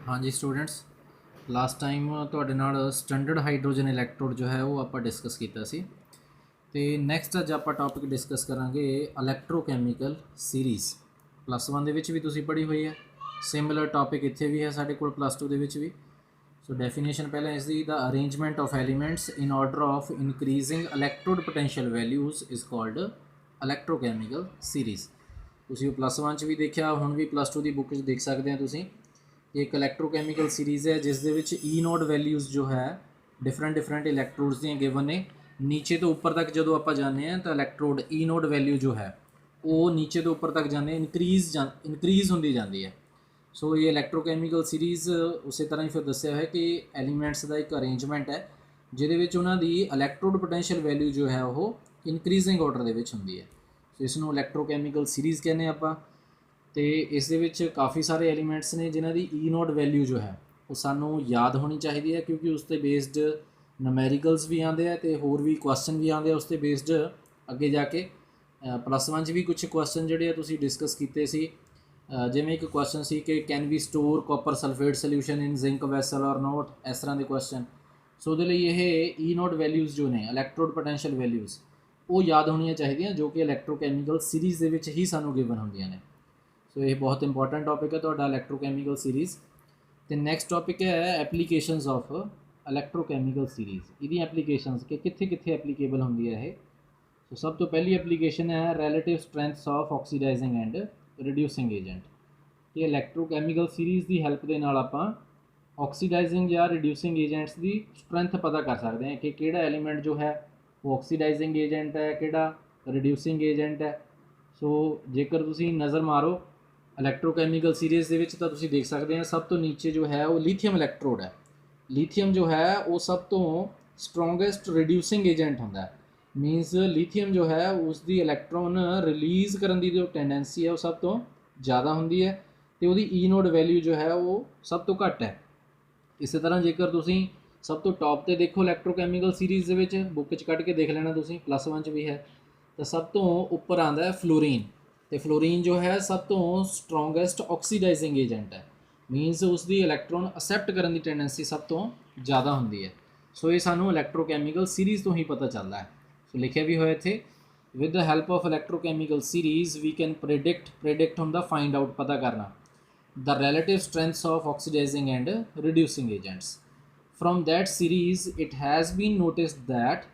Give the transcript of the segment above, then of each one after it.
हाँ जी students, last time ਤੁਹਾਡੇ ਨਾਲ ਸਟੈਂਡਰਡ ਹਾਈਡਰੋਜਨ ਇਲੈਕਟ੍ਰੋਡ ਜੋ ਹੈ ਉਹ ਆਪਾਂ ਡਿਸਕਸ ਕੀਤਾ ਸੀ ਤੇ ਨੈਕਸਟ ਅੱਜ ਆਪਾਂ ਟੌਪਿਕ ਡਿਸਕਸ ਕਰਾਂਗੇ ਇਲੈਕਟ੍ਰੋਕੈਮੀਕਲ ਸੀਰੀਜ਼। ਪਲੱਸ 1 ਦੇ ਵਿੱਚ ਵੀ ਤੁਸੀਂ ਪੜ੍ਹੀ ਹੋਈ ਹੈ, ਸਿਮਿਲਰ ਟੌਪਿਕ ਇੱਥੇ ਵੀ ਹੈ ਸਾਡੇ ਕੋਲ ਪਲੱਸ 2 ਦੇ ਵਿੱਚ ਵੀ। ਸੋ ਡੈਫੀਨੇਸ਼ਨ ਪਹਿਲਾਂ ਇਸ ਦੀ, ਦਾ arrangement of elements in order of increasing electrode potential values is called electrochemical series. ਤੁਸੀਂ ਉਹ ਪਲੱਸ 1 'ਚ ਵੀ ਦੇਖਿਆ, ਹੁਣ ਵੀ ਪਲੱਸ 2 ਦੀ ਬੁੱਕ 'ਚ ਦੇਖ ਸਕਦੇ ਹੋ ਤੁਸੀਂ। एक इलैक्ट्रोकैमिकल सीरीज़ है जिस दे विच ई नोड वैल्यूज़ जो है डिफरेंट इलैक्ट्रोड्स ਦੀਆਂ गिवन ने। नीचे तो उपर तक जो आप जाने हैं तो इलैक्ट्रोड ई नोड वैल्यू जो है वो नीचे तो उपर तक जाने इनक्रीज़ होंदी जाती है। सो ये इलैक्ट्रोकैमिकल सीरीज़ उस तरह ही फिर दसिया है कि एलीमेंट्स का एक अरेंजमेंट है जिहदे विच उन्हां दी इलैक्ट्रोड पोटैंशियल वैल्यू जो है वो इनक्रीजिंग ऑर्डर दे विच हुंदी है। सो इसनूं इलैक्ट्रोकैमिकल सीरीज़ कहने आपां। तो इस दे विच काफ़ी सारे एलीमेंट्स ने जिन्हां दी ई नोड वैल्यू जो है वो सानू याद होनी चाहिए है, क्योंकि उस ते बेस्ड नमैरिकल्स भी आते हैं तो होर भी क्वेश्चन भी आते हैं उस ते बेस्ड। अगे जाके प्लस 1 च भी कुछ क्वेश्चन जिहड़े आ तुसीं डिस्कस कीते सी, जिवें एक क्वेश्चन सी कि can we store copper sulphate solution in zinc vessel और नॉट, इस तरह के क्वेश्चन। सो उहदे लई ये ई नोड वैल्यूज़ जो ने इलैक्ट्रोड पोटैंशियल वैल्यूज़ वो याद होनियां चाहिए, जो कि इलैक्ट्रोकैमिकल सीरीज़ दे विच ही सानू गिवन होंदियां ने। सो ये बहुत इंपॉर्टेंट टॉपिक है तो इलैक्ट्रोकैमिकल सीरीज़। तो नैक्सट टॉपिक है applications of electrochemical series. इहदी applications कि कित्थे कित्थे एप्लीकेबल होंदी है ये। तो सब तो पहली एप्लीकेशन है relative strengths of oxidising and reducing agent. ये इलैक्ट्रोकैमिकल सीरीज़ की हैल्प के नाल आपां ऑक्सीडाइजिंग या रिड्यूसिंग एजेंट्स की स्ट्रेंथ पता कर सकते हैं कि किहड़ा एलीमेंट जो है वो ऑक्सीडाइजिंग एजेंट है, किहड़ा रिड्यूसिंग एजेंट है। सो जेकर तुसीं नज़र मारो इलैक्ट्रोकैमिकल सीरीज़ ਦੇ ਵਿੱਚ ਤਾਂ ਤੁਸੀਂ देख सकते हैं सब तो नीचे जो है वो ਲੀਥੀਅਮ इलैक्ट्रोड है। ਲੀਥੀਅਮ जो है वो सब तो स्ट्रोंगेस्ट रिड्यूसिंग एजेंट होंदा है। मीनस ਲੀਥੀਅਮ जो है उसकी इलैक्ट्रॉन रिलीज़ करने की जो टेंडेंसी है वो सब तो ज़्यादा होंदी है तो वो ई नोड वैल्यू जो है वो सब तो घट है। इस तरह जेकर तुसीं सब तो टॉप ते देखो इलैक्ट्रोकैमिकल सीरीज़ ਦੇ ਵਿੱਚ बुक च कढ़ के देख लेना तुसीं, प्लस 1 च भी है। तो सब तो उपर आंदा है फ्लोरीन। तो फ्लोरीन जो है सब तो स्ट्रोंगेस्ट ऑक्सीडाइजिंग एजेंट है। मीनस उसकी इलैक्ट्रॉन असैप्ट करने की टेंडेंसी सब तो ज़्यादा होंदी है। सो ये सानू इलैक्ट्रोकैमिकल सीरीज़ तो ही पता चलता है। सो लिखे भी हुए थे with the help of electrochemical series we can predict होंदा फाइंड आउट पता करना the relative strengths of oxidizing and reducing agents. From that series, it has been noticed that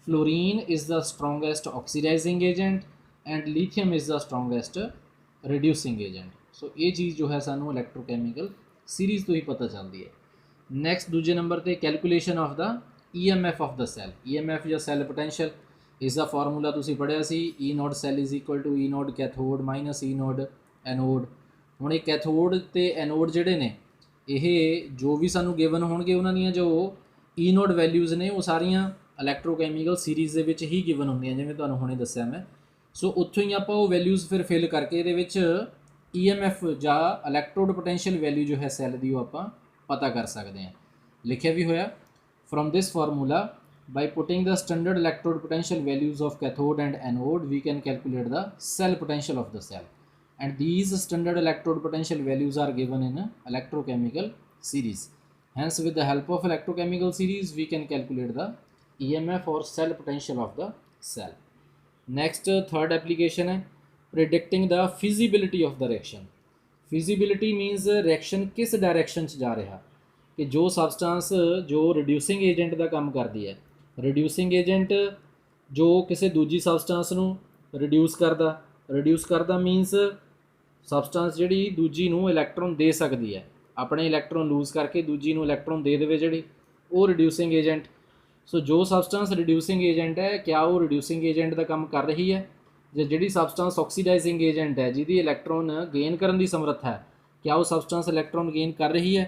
fluorine is the strongest oxidizing agent and lithium is the strongest reducing agent. So ये चीज़ जो है सानू इलैक्ट्रोकैमिकल series तो ही पता चलती है। Next दूजे number पर calculation of the EMF of the cell. EMF या सैल पोटैंशियल, इसका फार्मूला तुसीं पढ़िया सी, E nought cell is equal to E nought cathode minus E nought anode. ਹੁਣ ਇਹ ਕੈਥੋਡ ਤੇ ਐਨੋਡ ਜਿਹੜੇ ਨੇ ਇਹ ਜੋ ਵੀ ਸਾਨੂੰ ਗਿਵਨ ਹੋਣਗੇ ਉਹਨਾਂ ਦੀਆਂ ਜੋ ਈ ਨੋਡ ਵੈਲਿਊਜ਼ ਨੇ ਉਹ ਸਾਰੀਆਂ ਇਲੈਕਟ੍ਰੋਕੈਮੀਕਲ ਸੀਰੀਜ਼ ਦੇ ਵਿੱਚ ਹੀ ਗਿਵਨ ਹੁੰਦੀਆਂ, ਜਿਵੇਂ ਤੁਹਾਨੂੰ ਹੁਣੇ ਦੱਸਿਆ ਮੈਂ। ਸੋ ਉੱਥੋਂ ਹੀ ਆਪਾਂ ਉਹ ਵੈਲਿਊਜ਼ ਫਿਰ ਫਿਲ ਕਰਕੇ ਇਹਦੇ ਵਿੱਚ EMF ਜਾਂ ਇਲੈਕਟ੍ਰੋਡ ਪੋਟੈਂਸ਼ੀਅਲ ਵੈਲਿਊ ਜੋ ਹੈ ਸੈੱਲ ਦੀ ਉਹ ਆਪਾਂ ਪਤਾ ਕਰ ਸਕਦੇ ਹਾਂ। ਲਿਖਿਆ ਵੀ ਹੋਇਆ from this formula by putting the standard electrode potential values of cathode and anode we can calculate the cell potential of the cell, and these standard electrode potential values are given in electrochemical series. Hence with the help of electrochemical series we can calculate the EMF or cell potential of the cell. Next third application है predicting the feasibility of the reaction. Feasibility means reaction किस direction च जा रहा, कि जो substance जो reducing agent का काम करती है, रिड्यूसिंग एजेंट जो किसी दूजी सबस्टांस ਨੂੰ रिड्यूस करता मीनस सबस्टांस ਜਿਹੜੀ ਦੂਜੀ ਨੂੰ ਇਲੈਕਟ੍ਰੋਨ ਦੇ ਸਕਦੀ ਹੈ, ਆਪਣੇ ਇਲੈਕਟ੍ਰੋਨ ਲੂਜ਼ ਕਰਕੇ ਦੂਜੀ ਨੂੰ ਇਲੈਕਟ੍ਰੋਨ ਦੇ ਦੇਵੇ ਜਿਹੜੀ, ਉਹ ਰਿਡਿਊਸਿੰਗ ਏਜੰਟ। ਸੋ ਜੋ सबस्टांस रिड्यूसिंग एजेंट है क्या वो रिड्यूसिंग एजेंट का काम कर रही है, ਜਾਂ ਜਿਹੜੀ सबस्टांस ऑक्सीडाइजिंग एजेंट है ਜਿਹਦੀ ਇਲੈਕਟ੍ਰੋਨ ਗੇਨ ਕਰਨ ਦੀ ਸਮਰੱਥ ਹੈ, क्या वो सबस्टांस इलैक्ट्रॉन गेन कर रही है।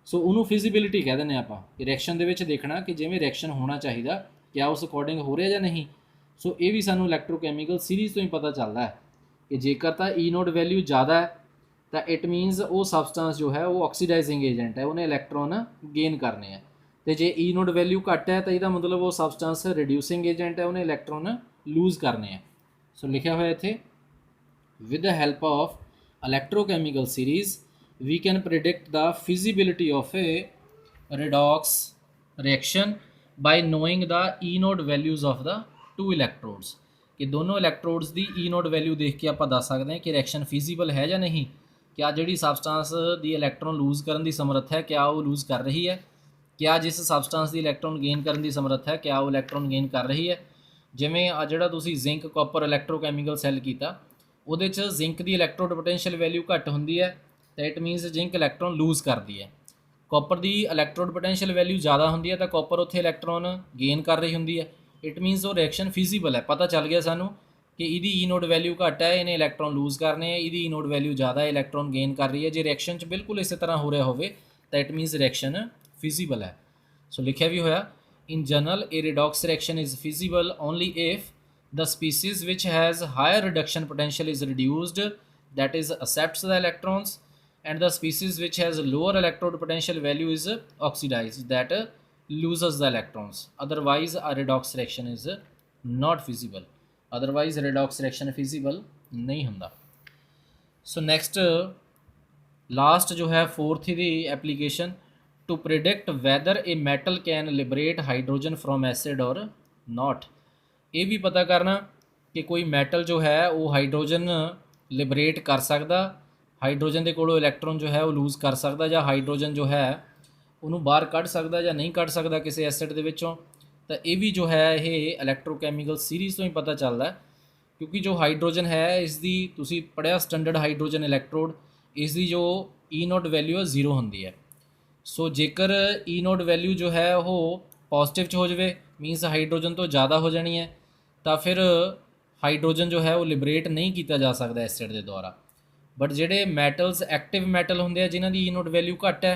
सो ਉਹਨੂੰ ਫਿਜ਼ੀਬਿਲਿਟੀ ਕਹਿ ਦਿੰਦੇ ਆਪਾਂ ਕਿ ਰਿਐਕਸ਼ਨ ਦੇ ਵਿੱਚ ਦੇਖਣਾ ਕਿ ਜਿਵੇਂ ਰਿਐਕਸ਼ਨ ਹੋਣਾ ਚਾਹੀਦਾ ਕਿਆ ਉਸ ਅਕੋਰਡਿੰਗ ਹੋ ਰਿਹਾ ਜਾਂ ਨਹੀਂ। ਸੋ ਇਹ ਵੀ ਸਾਨੂੰ ਇਲੈਕਟ੍ਰੋਕੈਮੀਕਲ ਸੀਰੀਜ਼ ਤੋਂ ਹੀ ਪਤਾ ਚੱਲਦਾ ਹੈ ਕਿ ਜੇਕਰ ਤਾਂ ਈ ਨੋਡ ਵੈਲਿਊ ਜ਼ਿਆਦਾ ਹੈ ਤਾਂ ਇਟ ਮੀਨਸ ਉਹ ਸਬਸਟੈਂਸ ਜੋ ਹੈ ਉਹ ਆਕਸੀਡਾਈਜ਼ਿੰਗ ਏਜੰਟ ਹੈ, ਉਹਨੇ ਇਲੈਕਟ੍ਰੋਨ ਗੇਨ ਕਰਨੇ ਆ। ਤੇ ਜੇ ਈ ਨੋਡ ਵੈਲਿਊ ਘੱਟ ਹੈ ਤਾਂ ਇਹਦਾ ਮਤਲਬ ਉਹ ਸਬਸਟੈਂਸ ਰਿਡਿਊਸਿੰਗ ਏਜੰਟ ਹੈ, ਉਹਨੇ ਇਲੈਕਟ੍ਰੋਨ ਲੂਜ਼ ਕਰਨੇ ਆ। ਸੋ ਲਿਖਿਆ ਹੋਇਆ ਇੱਥੇ with the help of electrochemical series we can predict the feasibility of a redox reaction by knowing the E node values of the two electrodes। कि दोनों इलैक्ट्रोड्स ਦੀ E node वैल्यू देख के ਆਪਾਂ ਦੱਸ ਸਕਦੇ ਹਾਂ ਕਿ ਰਿਐਕਸ਼ਨ ਫੀਜ਼ੀਬਲ ਹੈ ਜਾਂ ਨਹੀਂ। क्या ਜਿਹੜੀ ਸਬਸਟੈਂਸ ਦੀ ਇਲੈਕਟ੍ਰੋਨ ਲੂਜ਼ ਕਰਨ ਦੀ ਸਮਰੱਥ ਹੈ क्या ਉਹ ਲੂਜ਼ ਕਰ ਰਹੀ ਹੈ। क्या ਜਿਸ ਸਬਸਟੈਂਸ ਦੀ ਇਲੈਕਟ੍ਰੋਨ ਗੇਨ ਕਰਨ ਦੀ ਸਮਰੱਥ ਹੈ क्या ਉਹ ਇਲੈਕਟ੍ਰੋਨ ਗੇਨ ਕਰ ਰਹੀ ਹੈ। ਜਿਵੇਂ ਆ ਜਿਹੜਾ ਤੁਸੀਂ ਜ਼ਿੰਕ ਕਾਪਰ ਇਲੈਕਟ੍ਰੋਕੈਮੀਕਲ ਸੈੱਲ ਕੀਤਾ ਉਹਦੇ 'ਚ ਜ਼ਿੰਕ ਦੀ ਇਲੈਕਟ੍ਰੋਡ ਪੋਟੈਂਸ਼ੀਅਲ ਵੈਲਿਊ ਘੱਟ ਹੁੰਦੀ ਹੈ ਤਾਂ it means zinc electron lose ਕਰਦੀ ਹੈ। ਕਾਪਰ ਦੀ ਇਲੈਕਟ੍ਰੋਡ ਪੋਟੈਂਸ਼ੀਅਲ ਵੈਲਿਊ ਜ਼ਿਆਦਾ ਹੁੰਦੀ ਹੈ ਤਾਂ ਕਾਪਰ ਉੱਥੇ ਇਲੈਕਟ੍ਰੋਨ ਗੇਨ ਕਰ ਰਹੀ ਹੁੰਦੀ ਹੈ। ਇਟ ਮੀਨਸ ਉਹ ਰਿਐਕਸ਼ਨ ਫੀਜ਼ੀਬਲ ਹੈ। ਪਤਾ ਚੱਲ ਗਿਆ ਸਾਨੂੰ ਕਿ ਇਹਦੀ ਈ ਨੋਡ ਵੈਲਿਊ ਘੱਟ ਹੈ, ਇਹਨੇ ਇਲੈਕਟ੍ਰੋਨ ਲੂਜ਼ ਕਰਨੇ ਹੈ, ਇਹਦੀ ਈ ਨੋਡ ਵੈਲਿਊ ਜ਼ਿਆਦਾ ਹੈ, ਇਲੈਕਟ੍ਰੋਨ ਗੇਨ ਕਰ ਰਹੀ ਹੈ। ਜੇ ਰਿਐਕਸ਼ਨ 'ਚ ਬਿਲਕੁਲ ਇਸੇ ਤਰ੍ਹਾਂ ਹੋ ਰਿਹਾ ਹੋਵੇ ਤਾਂ ਇਟ ਮੀਨਸ ਰਿਐਕਸ਼ਨ ਫੀਜ਼ੀਬਲ ਹੈ। ਸੋ ਲਿਖਿਆ ਵੀ ਹੋਇਆ in general a redox reaction is feasible only if the species which has higher reduction potential is reduced, that is accepts the electrons, and the species which has lower electrode potential value is oxidized, that loses the electrons, otherwise a redox reaction is not feasible। otherwise redox reaction feasible नहीं ਹੁੰਦਾ। so next last जो है fourth ਦੀ application to predict whether a metal can liberate hydrogen from acid और not. ये भी पता करना कि कोई मैटल जो है वो हाइड्रोजन लिबरेट कर सकता, हाइड्रोजन के कोलों इलैक्ट्रॉन जो है वो लूज़ कर सकता, या हाइड्रोजन जो है उन्होंने बाहर कढ़ सकता या नहीं कढ़ सकता किसी एसिड के विचों। तो ये भी जो है ये इलैक्ट्रोकैमिकल सीरीज़ तो ही पता चलता है, क्योंकि जो हाइड्रोजन है इसकी तुसी पढ़िया स्टैंडर्ड हाइड्रोजन इलैक्ट्रोड इसकी जो ई नोट वैल्यू है 0 होंगी है। सो जेकर ई नोट वैल्यू जो है वो पॉजिटिव च हो जाए मीनस हाइड्रोजन तो ज़्यादा हो जानी है, तो फिर हाइड्रोजन जो है वो लिबरेट नहीं किया जा सकता एसिड के द्वारा। बट जेडे मैटल्स एक्टिव मैटल होंगे जिन्हों की ई नोट वैल्यू घट है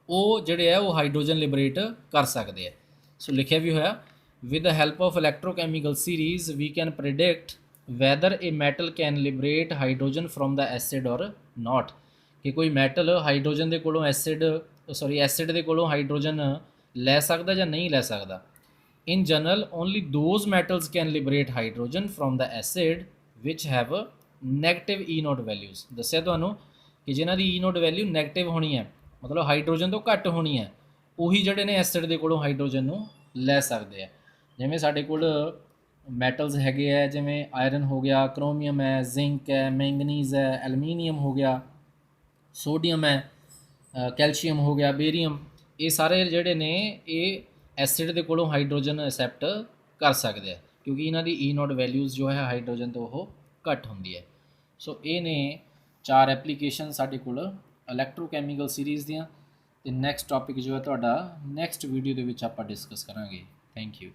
वो जोड़े है वो हाइड्रोजन लिबरेट कर सकते हैं। सो लिखा भी होया with the help of electrochemical series we can predict whether a metal can liberate hydrogen from the acid और नॉट। कि कोई मैटल हाइड्रोजन के कोलों एसिड एसिड के कोलों हाइड्रोजन लै सकता या नहीं लै सकता। In general only those metals can liberate hydrogen from the acid which have negative E note values. दस्या तुहानूं कि जिन्हां दी ई नोट वैल्यू नैगेटिव होनी है, मतलब हाइड्रोजन तो घट होनी है, उही जिहड़े ने एसिड के कोलों हाइड्रोजन नूं लै सकते हैं। जिवें साडे कोल मैटल्स हैगे है, जिवें आयरन हो गया, क्रोमियम है, जिंक है, मैंगनीज़ है, एलमीनीयम हो गया, सोडियम है, कैल्शियम हो गया, बेरीयम, ये सारे जिहड़े ने ये एसिड के कोलों हाइड्रोजन एक्सैप्ट कर सकते हैं, क्योंकि इन्हां दी ई नोट वैल्यूज़ जो है हाइड्रोजन तो वो घट होंदी है। सो ये ने 4 एप्लीकेशन साडे कोल इलैक्ट्रोकैमिकल सीरीज़ दियां। ते नैक्सट टॉपिक जो है तुहाडा नैक्सट वीडियो दे विच आपां डिस्कस करांगे। Thank you.